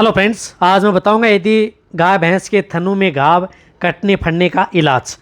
Hello friends, आज मैं बताऊंगा यदि गाय भैंस के थनों में घाव कटने फटने का इलाज।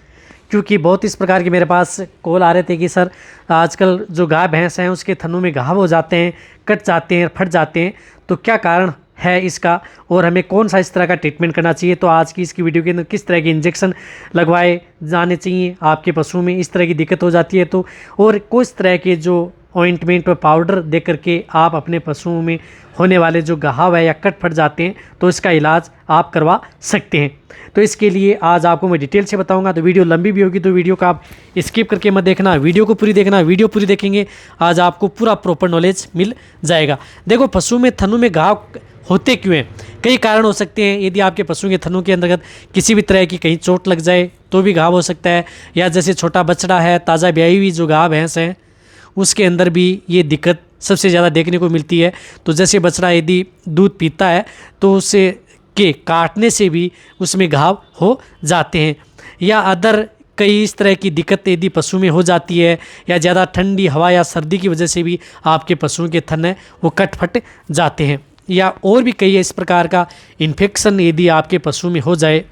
क्योंकि बहुत इस प्रकार के मेरे पास कॉल आ रहे थे कि सर आजकल जो गाय भैंस हैं उसके थनों में घाव हो जाते हैं, कट जाते हैं, फट जाते हैं, तो क्या कारण है इसका और हमें कौन सा इस तरह का ट्रीटमेंट करना चाहिए। तो आज की इसकी वीडियो के अंदर किस तरह के इंजेक्शन लगवाए जाने चाहिए आपके पशु में इस तरह की दिक्कत हो जाती है तो, और किस तरह के जो ऑइंटमेंट और पाउडर दे करके आप अपने पशुओं में होने वाले जो घाव है या कट फट जाते हैं तो इसका इलाज आप करवा सकते हैं। तो इसके लिए आज आपको मैं डिटेल से बताऊंगा। तो वीडियो लंबी भी होगी तो वीडियो को आप स्किप करके मत देखना, वीडियो को पूरी देखना। वीडियो पूरी देखेंगे आज आपको पूरा प्रॉपर नॉलेज मिल जाएगा। देखो, पशु में थनों में घाव होते क्यों हैं, कई कारण हो सकते हैं। यदि आपके पशु के थनों के अंतर्गत किसी भी तरह की कहीं चोट लग जाए तो भी घाव हो सकता है, या जैसे छोटा बछड़ा है, ताज़ा ब्याई हुई जो गाय भैंस है उसके अंदर भी ये दिक्कत सबसे ज़्यादा देखने को मिलती है। तो जैसे बछड़ा यदि दूध पीता है तो उसे के काटने से भी उसमें घाव हो जाते हैं, या अदर कई इस तरह की दिक्कत यदि पशु में हो जाती है, या ज़्यादा ठंडी हवा या सर्दी की वजह से भी आपके पशुओं के थन हैं वो कट फट जाते हैं, या और भी कई इस प्रकार का इन्फेक्शन यदि आपके पशु में हो जाए।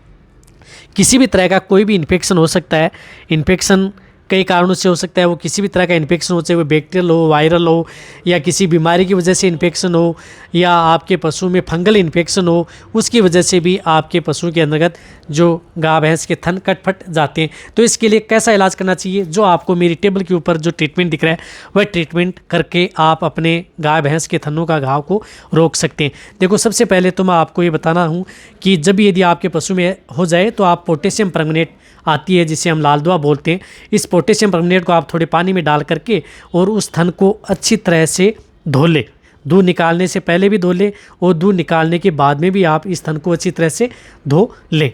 किसी भी तरह का कोई भी इन्फेक्शन हो सकता है। इन्फेक्शन कई कारणों से हो सकता है, वो किसी भी तरह का इन्फेक्शन हो, चाहे वो बैक्टीरियल हो, वायरल हो, या किसी बीमारी की वजह से इन्फेक्शन हो, या आपके पशु में फंगल इन्फेक्शन हो, उसकी वजह से भी आपके पशु के अंतर्गत जो गाय भैंस के थन कट फट जाते हैं। तो इसके लिए कैसा इलाज करना चाहिए, जो आपको मेरी टेबल के ऊपर जो ट्रीटमेंट दिख रहा है वह ट्रीटमेंट करके आप अपने गाय भैंस के थनों का घाव को रोक सकते हैं। देखो, सबसे पहले तो मैं आपको ये बताना हूँ कि जब यदि आपके पशु में हो जाए तो आप पोटेशियम परमंगनेट आती है जिसे हम लाल दवा बोलते हैं, इस पोटेशियम परमंगनेट को आप थोड़े पानी में डाल करके और उस थन को अच्छी तरह से धो लें। दूध निकालने से पहले भी धो लें और दूध निकालने के बाद में भी आप इस थन को अच्छी तरह से धो लें।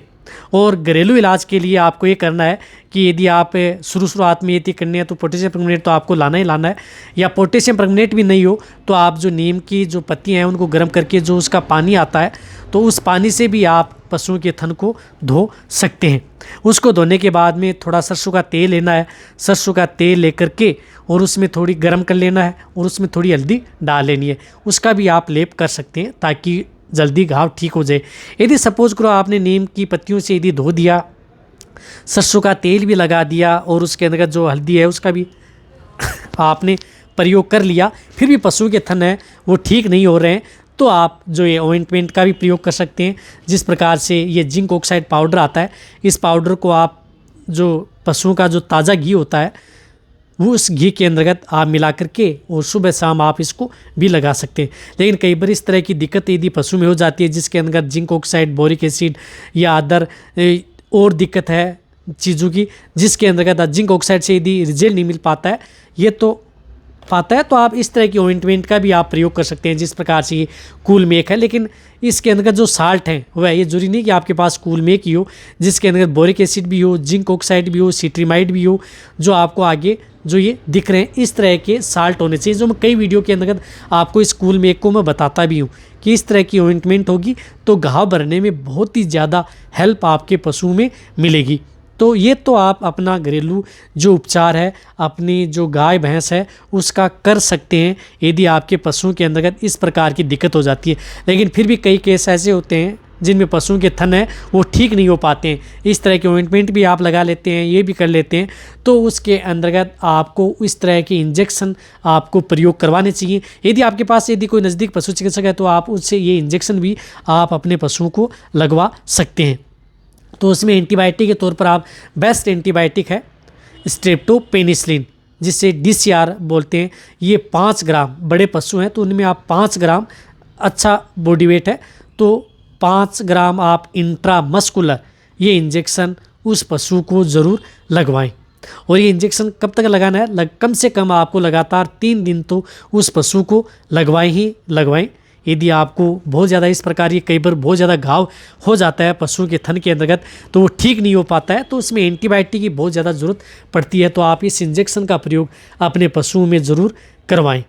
और घरेलू इलाज के लिए आपको ये करना है कि यदि आप शुरुआत में यदि करनी है तो पोटेशियम परमंगनेट तो आपको लाना ही लाना है, या पोटेशियम परमंगनेट भी नहीं हो तो आप जो नीम की जो पत्तियां हैं उनको गर्म करके जो उसका पानी आता है तो उस पानी से भी आप पशुओं के थन को धो सकते हैं। उसको धोने के बाद में थोड़ा सरसों का तेल लेना है, सरसों का तेल लेकर के और उसमें थोड़ी गर्म कर लेना है और उसमें थोड़ी हल्दी डाल लेनी है, उसका भी आप लेप कर सकते हैं ताकि जल्दी घाव ठीक हो जाए। यदि सपोज करो आपने नीम की पत्तियों से यदि धो दिया, सरसों का तेल भी लगा दिया और उसके अंदर जो हल्दी है उसका भी आपने प्रयोग कर लिया, फिर भी पशु के थन हैं वो ठीक नहीं हो रहे हैं, तो आप जो ये ऑइंटमेंट का भी प्रयोग कर सकते हैं। जिस प्रकार से ये जिंक ऑक्साइड पाउडर आता है, इस पाउडर को आप जो पशुओं का जो ताज़ा घी होता है वो उस घी के अंतर्गत आप मिला करके और सुबह शाम आप इसको भी लगा सकते हैं। लेकिन कई बार इस तरह की दिक्कत यदि पशु में हो जाती है जिसके अंतर्गत जिंक ऑक्साइड, बोरिक एसिड या अदर और दिक्कत है चीज़ों की, जिसके अंतर्गत जिंक ऑक्साइड से यदि रिजल्ट नहीं मिल पाता है तो आप इस तरह की ऑइंटमेंट का भी आप प्रयोग कर सकते हैं। जिस प्रकार से ये कूल मेक है, लेकिन इसके अंदर जो साल्ट है वह ये जरूरी नहीं कि आपके पास कूल मेक ही हो, जिसके अंदर बोरिक एसिड भी हो, जिंक ऑक्साइड भी हो, सिट्रीमाइड भी हो, जो आपको आगे जो ये दिख रहे हैं इस तरह के साल्ट होने चाहिए, जो मैं कई वीडियो के अंतर्गत आपको इस कूल मेक को मैं बताता भी हूँ कि इस तरह की ऑइंटमेंट होगी तो घाव भरने में बहुत ही ज़्यादा हेल्प आपके पशु में मिलेगी। तो ये तो आप अपना घरेलू जो उपचार है अपनी जो गाय भैंस है उसका कर सकते हैं यदि आपके पशुओं के अंतर्गत इस प्रकार की दिक्कत हो जाती है। लेकिन फिर भी कई केस ऐसे होते हैं जिनमें पशुओं के थन हैं वो ठीक नहीं हो पाते हैं, इस तरह के ऑइंटमेंट भी आप लगा लेते हैं, ये भी कर लेते हैं, तो उसके अंतर्गत आपको इस तरह के इंजेक्शन आपको प्रयोग करवाने चाहिए। यदि आपके पास यदि कोई नज़दीक पशु चिकित्सक है तो आप उससे ये इंजेक्शन भी आप अपने पशुओं को लगवा सकते हैं। तो उसमें एंटीबायोटिक के तौर पर आप बेस्ट एंटीबायोटिक है स्ट्रेप्टोपेनिसिलिन, जिसे DCR बोलते हैं। ये 5 ग्राम, बड़े पशु हैं तो उनमें आप 5 ग्राम, अच्छा बॉडी वेट है तो 5 ग्राम आप इंट्रामस्कुलर ये इंजेक्शन उस पशु को ज़रूर लगवाएं। और ये इंजेक्शन कब तक लगाना है, कम से कम आपको लगातार 3 दिन तो उस पशु को लगवाएं ही लगवाएं। यदि आपको बहुत ज़्यादा इस प्रकार की कई बार बहुत ज़्यादा घाव हो जाता है पशु के थन के अंतर्गत तो वो ठीक नहीं हो पाता है, तो उसमें एंटीबायोटिक की बहुत ज़्यादा ज़रूरत पड़ती है, तो आप इस इंजेक्शन का प्रयोग अपने पशुओं में ज़रूर करवाएं।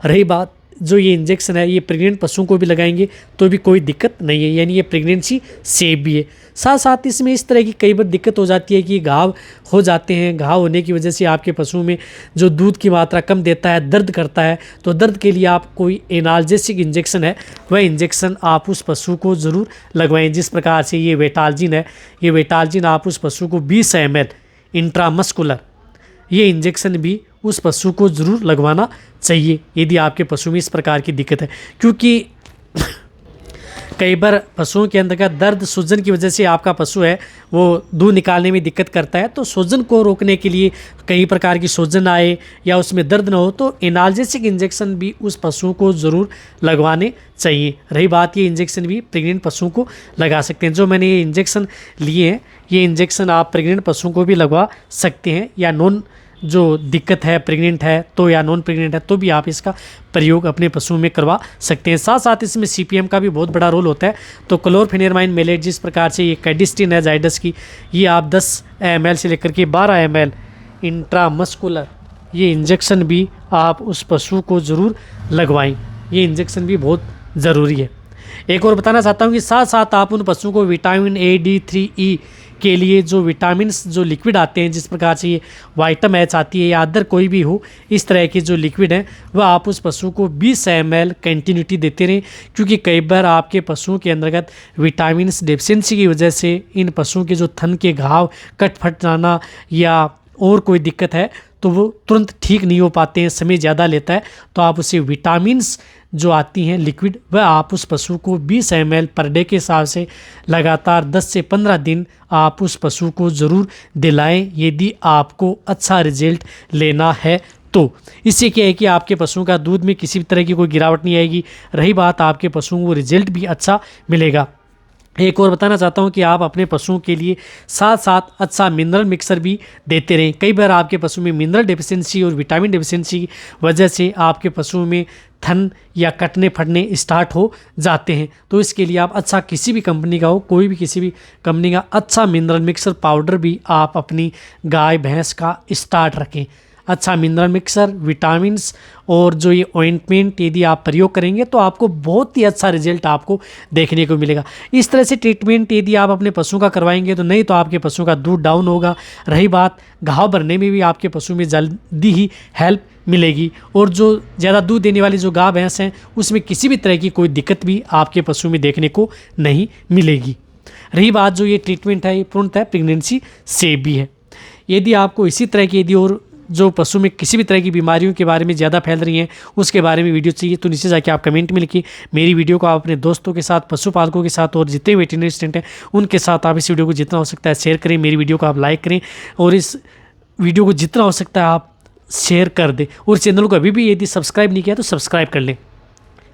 रही बात जो ये इंजेक्शन है ये प्रेग्नेंट पशुओं को भी लगाएंगे तो भी कोई दिक्कत नहीं है, यानी ये प्रेगनेंसी सेफ भी है। साथ साथ इसमें इस तरह की कई बार दिक्कत हो जाती है कि घाव हो जाते हैं, घाव होने की वजह से आपके पशुओं में जो दूध की मात्रा कम देता है, दर्द करता है, तो दर्द के लिए आप कोई एनाल्जेसिक इंजेक्शन है वह इंजेक्शन आप उस पशु को ज़रूर लगवाएं। जिस प्रकार से ये वेटाल्जिन है, ये वेटाल्जिन आप उस पशु को 20 ml इंट्रामस्कुलर ये इंजेक्शन भी उस पशु को ज़रूर लगवाना चाहिए यदि आपके पशु में इस प्रकार की दिक्कत है। क्योंकि कई बार पशुओं के अंदर का दर्द सूजन की वजह से आपका पशु है वो दूध निकालने में दिक्कत करता है, तो सूजन को रोकने के लिए कई प्रकार की सूजन आए या उसमें दर्द ना हो तो एनाल्जेसिक इंजेक्शन भी उस पशु को ज़रूर लगवाने चाहिए। रही बात ये इंजेक्शन भी प्रेग्नेंट पशुओं को लगा सकते हैं। जो मैंने ये इंजेक्शन लिए हैं ये इंजेक्शन आप प्रेग्नेंट पशुओं को भी लगवा सकते हैं, या नॉन जो दिक्कत है प्रेग्नेंट है तो या नॉन प्रेग्नेंट है तो भी आप इसका प्रयोग अपने पशुओं में करवा सकते हैं। साथ साथ इसमें CPM का भी बहुत बड़ा रोल होता है। तो क्लोरफेनेरमाइन मेलेट जिस प्रकार से ये कैडिस्टिन है जाइडस की, ये आप 10 ml से लेकर के 12 ml इंट्रामस्कुलर ये इंजेक्शन भी आप उस पशु को ज़रूर लगवाएं। ये इंजेक्शन भी बहुत ज़रूरी है। एक और बताना चाहता हूँ कि साथ साथ आप उन पशुओं को विटामिन A, D3, E के लिए जो विटामिन्स जो लिक्विड आते हैं, जिस प्रकार से ये वाइटम एच आती है या अदर कोई भी हो, इस तरह के जो लिक्विड हैं वह आप उस पशु को 20 ml कंटिन्यूटी देते रहें। क्योंकि कई बार आपके पशुओं के अंतर्गत विटामिन्स डेफिशिएंसी की वजह से इन पशुओं के जो थन के घाव कट फट जाना या और कोई दिक्कत है तो वो तुरंत ठीक नहीं हो पाते हैं, समय ज़्यादा लेता है। तो आप उसे विटामिन्स जो आती हैं लिक्विड वह आप उस पशु को 20 ml पर डे के हिसाब से लगातार 10 से 15 दिन आप उस पशु को ज़रूर दिलाएं यदि आपको अच्छा रिजल्ट लेना है। तो इससे क्या है कि आपके पशुओं का दूध में किसी भी तरह की कोई गिरावट नहीं आएगी। रही बात आपके पशुओं को रिजल्ट भी अच्छा मिलेगा। एक और बताना चाहता हूं कि आप अपने पशुओं के लिए साथ साथ अच्छा मिनरल मिक्सर भी देते रहें। कई बार आपके पशु में मिनरल डेफिशिएंसी और विटामिन डेफिशिएंसी की वजह से आपके पशुओं में थन या कटने फटने स्टार्ट हो जाते हैं। तो इसके लिए आप अच्छा किसी भी कंपनी का हो, कोई भी किसी भी कंपनी का अच्छा मिनरल मिक्सर पाउडर भी आप अपनी गाय भैंस का स्टार्ट रखें। अच्छा मिनरल मिक्सर, विटामिन्स और जो ये ऑइंटमेंट यदि आप प्रयोग करेंगे तो आपको बहुत ही अच्छा रिजल्ट आपको देखने को मिलेगा। इस तरह से ट्रीटमेंट यदि आप अपने पशु का करवाएंगे तो नहीं तो आपके पशु का दूध डाउन होगा। रही बात घाव भरने में भी आपके पशु में जल्दी ही हेल्प मिलेगी, और जो ज़्यादा दूध देने वाली जो गाय भैंस हैं उसमें किसी भी तरह की कोई दिक्कत भी आपके पशु में देखने को नहीं मिलेगी। रही बात जो ये ट्रीटमेंट है ये पूर्णतः प्रेगनेंसी सेफ भी है। यदि आपको इसी तरह की यदि और जो पशु में किसी भी तरह की बीमारियों के बारे में ज़्यादा फैल रही हैं उसके बारे में वीडियो चाहिए तो नीचे जाके आप कमेंट में लिखिए। मेरी वीडियो को आप अपने दोस्तों के साथ, पशुपालकों के साथ और जितने वेटरनरी असिस्टेंट हैं उनके साथ आप इस वीडियो को जितना हो सकता है शेयर करें। मेरी वीडियो को आप लाइक करें और इस वीडियो को जितना हो सकता है आप शेयर कर दें। और चैनल को अभी भी यदि सब्सक्राइब नहीं किया तो सब्सक्राइब कर लें,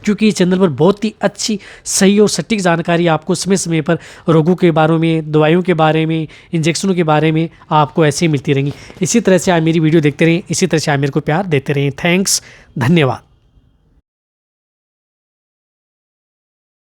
क्योंकि इस चैनल पर बहुत ही अच्छी, सही और सटीक जानकारी आपको समय समय पर रोगों के बारे में, दवाइयों के बारे में, इंजेक्शनों के बारे में आपको ऐसे ही मिलती रहेंगी। इसी तरह से आप मेरी वीडियो देखते रहें, इसी तरह से आप मेरे को प्यार देते रहें। थैंक्स, धन्यवाद।